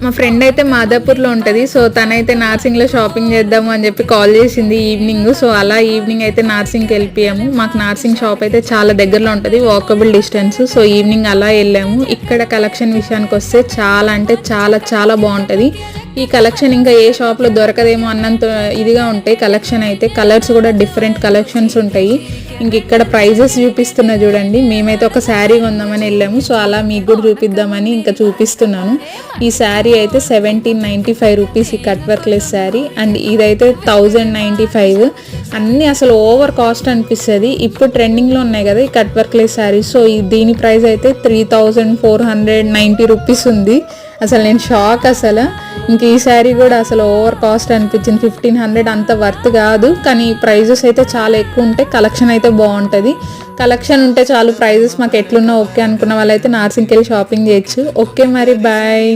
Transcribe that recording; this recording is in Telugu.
మా ఫ్రెండ్ అయితే మాదాపూర్లో ఉంటుంది. సో తనైతే నార్సింగ్లో షాపింగ్ చేద్దాము అని చెప్పి కాల్ చేసింది ఈవినింగ్. సో అలా ఈవినింగ్ అయితే నార్సింగ్కి వెళ్ళిపోయాము. మాకు నార్సింగ్ షాప్ అయితే చాలా దగ్గరలో ఉంటుంది, వాకబుల్ డిస్టెన్స్. సో ఈవినింగ్ అలా వెళ్ళాము. ఇక్కడ కలెక్షన్ విషయానికి వస్తే చాలా అంటే చాలా చాలా బాగుంటుంది. ఈ కలెక్షన్ ఇంకా ఏ షాప్లో దొరకదేమో అన్నంత ఇదిగా ఉంటాయి కలెక్షన్ అయితే. కలర్స్ కూడా డిఫరెంట్ కలెక్షన్స్ ఉంటాయి. ఇంక ఇక్కడ ప్రైజెస్ చూపిస్తున్నా చూడండి. మేమైతే ఒక శారీ కొందామని వెళ్ళాము. సో అలా మీకు కూడా చూపిద్దామని ఇంకా చూపిస్తున్నాను. ఈ శారీ అయితే 1795 రూపీస్, ఈ cut work less sari. And ఇదైతే 1095. అన్నీ అసలు ఓవర్ కాస్ట్ అనిపిస్తుంది. ఇప్పుడు ట్రెండింగ్లో ఉన్నాయి కదా ఈ cut work less sari. So దీని ప్రైస్ అయితే 3490 రూపీస్ ఉంది. అసలు నేను షాక్ అసలు. ఇంక ఈ శారీ కూడా అసలు ఓవర్ కాస్ట్ అనిపించింది. 1500 అంత వర్త్ కాదు, కానీ ప్రైజెస్ అయితే చాలా ఎక్కువ ఉంటాయి. కలెక్షన్ అయితే బాగుంటుంది. కలెక్షన్ ఉంటే చాలు, ప్రైజెస్ మాకు ఎట్లున్నా ఓకే అనుకున్న వాళ్ళైతే నార్సింగ్కి వెళ్ళి షాపింగ్ చేయొచ్చు. ఓకే మరి బాయ్.